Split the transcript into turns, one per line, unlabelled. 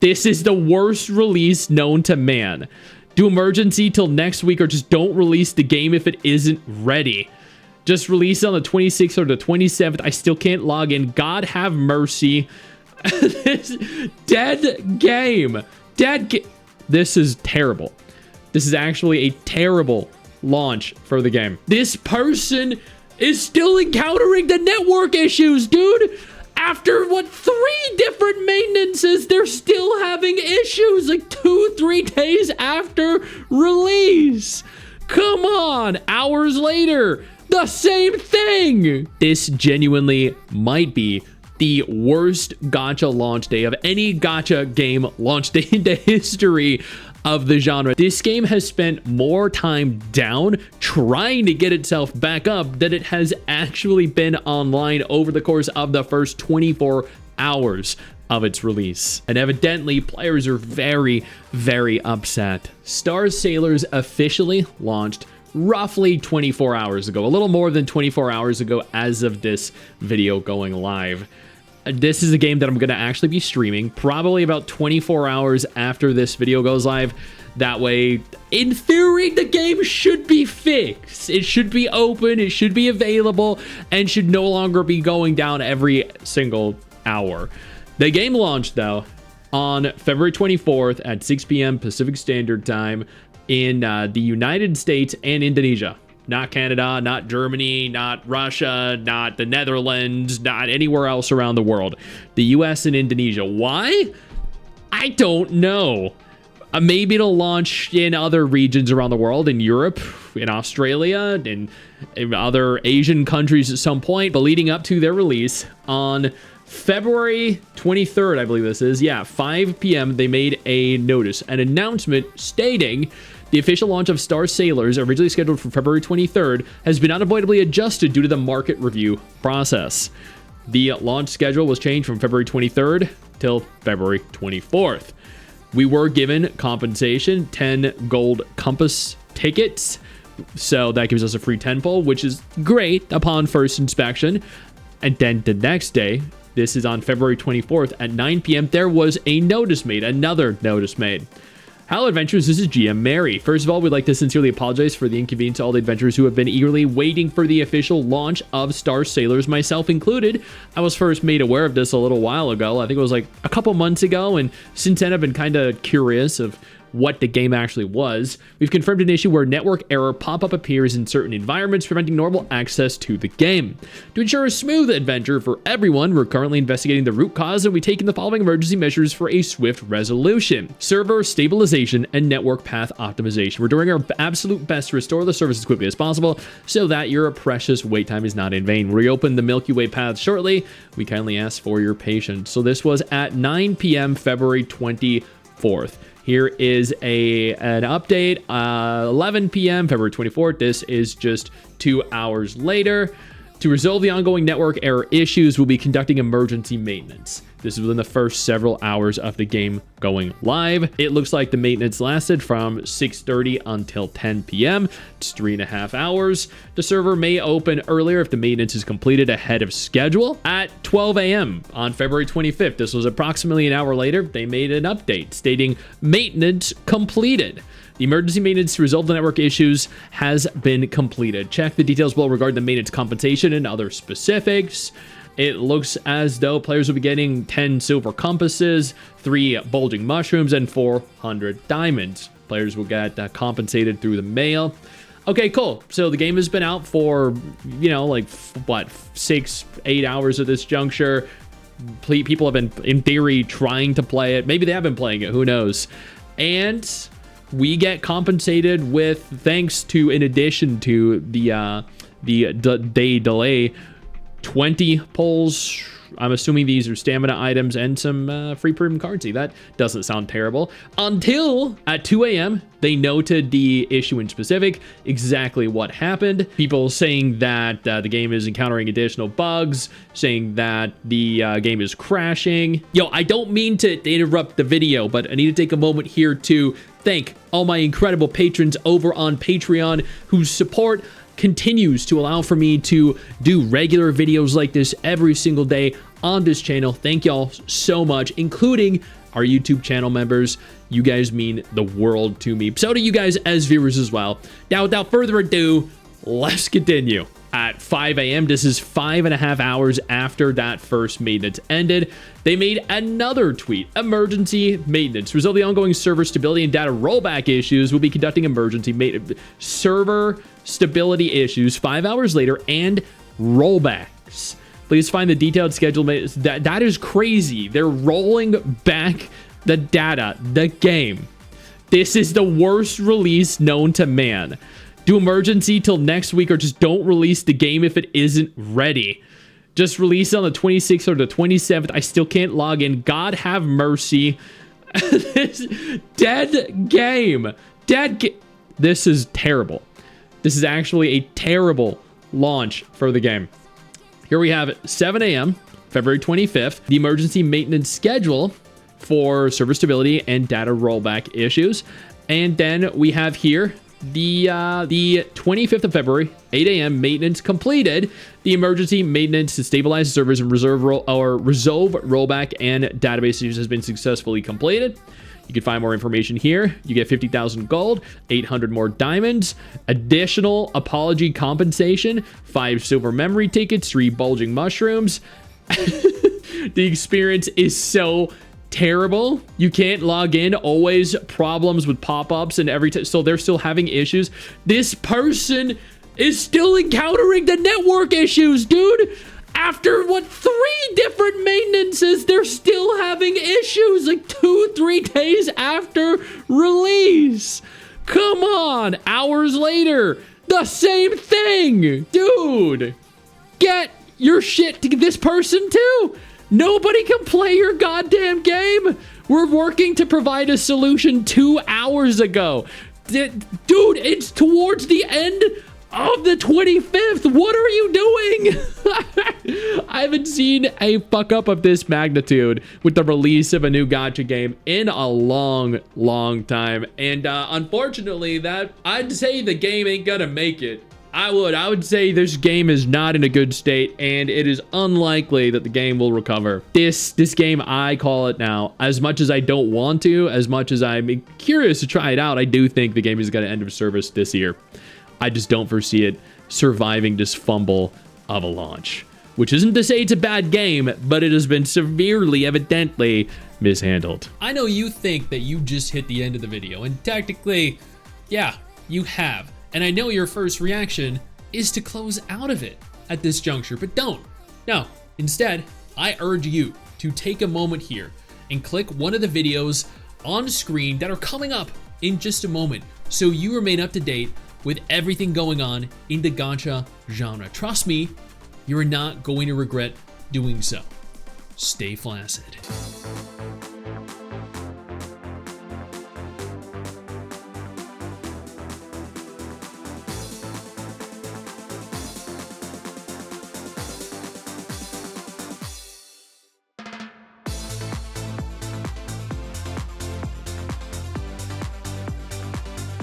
This is the worst release known to man. Do emergency till next week, or just don't release the game if it isn't ready. Just release it on the 26th or the 27th. I still can't log in. God have mercy. This dead game. This is terrible. This is actually a terrible launch for the game. This person is still encountering the network issues, dude. After, what, 3 different maintenances, they're still having issues like 2-3 days after release. Come on, hours later, the same thing. This genuinely might be the worst gacha launch day of any gacha game launch day in the history of the genre. This game has spent more time down trying to get itself back up than it has actually been online over the course of the first 24 hours of its release. And evidently, players are very, very upset. Star Sailors officially launched roughly 24 hours ago, a little more than 24 hours ago as of this video going live. This is a game that I'm going to actually be streaming probably about 24 hours after this video goes live. That way, in theory, the game should be fixed. It should be open, it should be available, and should no longer be going down every single hour. The game launched, though, on February 24th at 6 p.m. Pacific Standard Time in the United States and Indonesia. Not Canada, not Germany, not Russia, not the Netherlands, not anywhere else around the world. The US and Indonesia. Why? I don't know. Maybe it'll launch in other regions around the world, in Europe, in Australia, in other Asian countries at some point. But leading up to their release on February 23rd, I believe this is, 5 p.m., they made a notice, an announcement stating the official launch of Star Sailors, originally scheduled for February 23rd, has been unavoidably adjusted due to the market review process. The launch schedule was changed from February 23rd till February 24th. We were given compensation, 10 gold compass tickets, so that gives us a free 10 pull, which is great upon first inspection. And then the next day, this is on February 24th at 9 p.m., there was a notice made, another notice made. Hello adventurers, this is GM Mary. First of all, we'd like to sincerely apologize for the inconvenience to all the adventurers who have been eagerly waiting for the official launch of Star Sailors, myself included. I was first made aware of this a little while ago. I think it was like a couple months ago, and since then I've been kind of curious of what the game actually was. We've confirmed an issue where network error pop-up appears in certain environments, preventing normal access to the game. To ensure a smooth adventure for everyone, we're currently investigating the root cause, and we've taken the following emergency measures for a swift resolution: server stabilization and network path optimization. We're doing our absolute best to restore the service as quickly as possible so that your precious wait time is not in vain. We'll reopen the Milky Way path shortly. We kindly ask for your patience. So this was at 9 p.m. February 24th. Here is an update, 11 p.m. February 24th. This is just 2 hours later. To resolve the ongoing network error issues, we'll be conducting emergency maintenance. This is within the first several hours of the game going live. It looks like the maintenance lasted from 6:30 until 10 p.m. It's 3.5 hours. The server may open earlier if the maintenance is completed ahead of schedule. At 12 a.m. on February 25th, this was approximately an hour later, they made an update stating maintenance completed. The emergency maintenance to resolve the network issues has been completed. Check the details below regarding the maintenance compensation and other specifics. It looks as though players will be getting 10 silver compasses, 3 bulging mushrooms, and 400 diamonds. Players will get compensated through the mail. Okay, cool. So the game has been out for, like, 6-8 hours at this juncture. People have been, in theory, trying to play it. Maybe they have been playing it. Who knows? And we get compensated with, thanks to, in addition to the day delay, 20 pulls. I'm assuming these are stamina items and some free premium currency. That doesn't sound terrible. Until at 2 a.m., they noted the issue in specific, exactly what happened. People saying that the game is encountering additional bugs, saying that the game is crashing. I don't mean to interrupt the video, but I need to take a moment here to thank all my incredible patrons over on Patreon whose support continues to allow for me to do regular videos like this every single day on this channel. Thank y'all so much, including our YouTube channel members. You guys mean the world to me. So do you guys as viewers as well. Now, without further ado, let's continue. At 5 a.m., this is 5.5 hours after that first maintenance ended, they made another tweet. Emergency maintenance. Result of the ongoing server stability and data rollback issues, will be conducting emergency maintenance. Server stability issues 5 hours later and rollbacks. Please find the detailed schedule. That is crazy. They're rolling back the data, the game. This is the worst release known to man. Do emergency till next week, or just don't release the game if it isn't ready. Just release it on the 26th or the 27th. I still can't log in. God have mercy. This dead game. This is terrible. This is actually a terrible launch for the game. Here we have it, 7 a.m., February 25th. The emergency maintenance schedule for server stability and data rollback issues. And then we have here the 25th of February, 8 a.m. maintenance completed. The emergency maintenance to stabilize servers and resolve rollback and database issues has been successfully completed. You can find more information here. You get 50,000 gold, 800 more diamonds, additional apology compensation, 5 silver memory tickets, 3 bulging mushrooms. The experience is so terrible. You can't log in. Always problems with pop-ups and every time. So they're still having issues. This person is still encountering the network issues, dude. After what, 3 different maintenances, they're still having issues like 2-3 days after release. Come on, hours later, the same thing, dude. Get your shit to this person too. Nobody can play your goddamn game. We're working to provide a solution 2 hours ago. Dude, it's towards the end of the 25th. What are you doing? I haven't seen a fuck up of this magnitude with the release of a new gacha game in a long, long time. And unfortunately, I'd say the game ain't gonna make it. I would say this game is not in a good state, and it is unlikely that the game will recover. This game, I call it now. As much as I don't want to, as much as I'm curious to try it out, I do think the game is going to end of service this year. I just don't foresee it surviving this fumble of a launch. Which isn't to say it's a bad game, but it has been severely, evidently, mishandled. I know you think that you just hit the end of the video, and technically, yeah, you have. And I know your first reaction is to close out of it at this juncture, but don't. No, instead, I urge you to take a moment here and click one of the videos on screen that are coming up in just a moment so you remain up to date with everything going on in the gacha genre. Trust me, you're not going to regret doing so. Stay flaccid.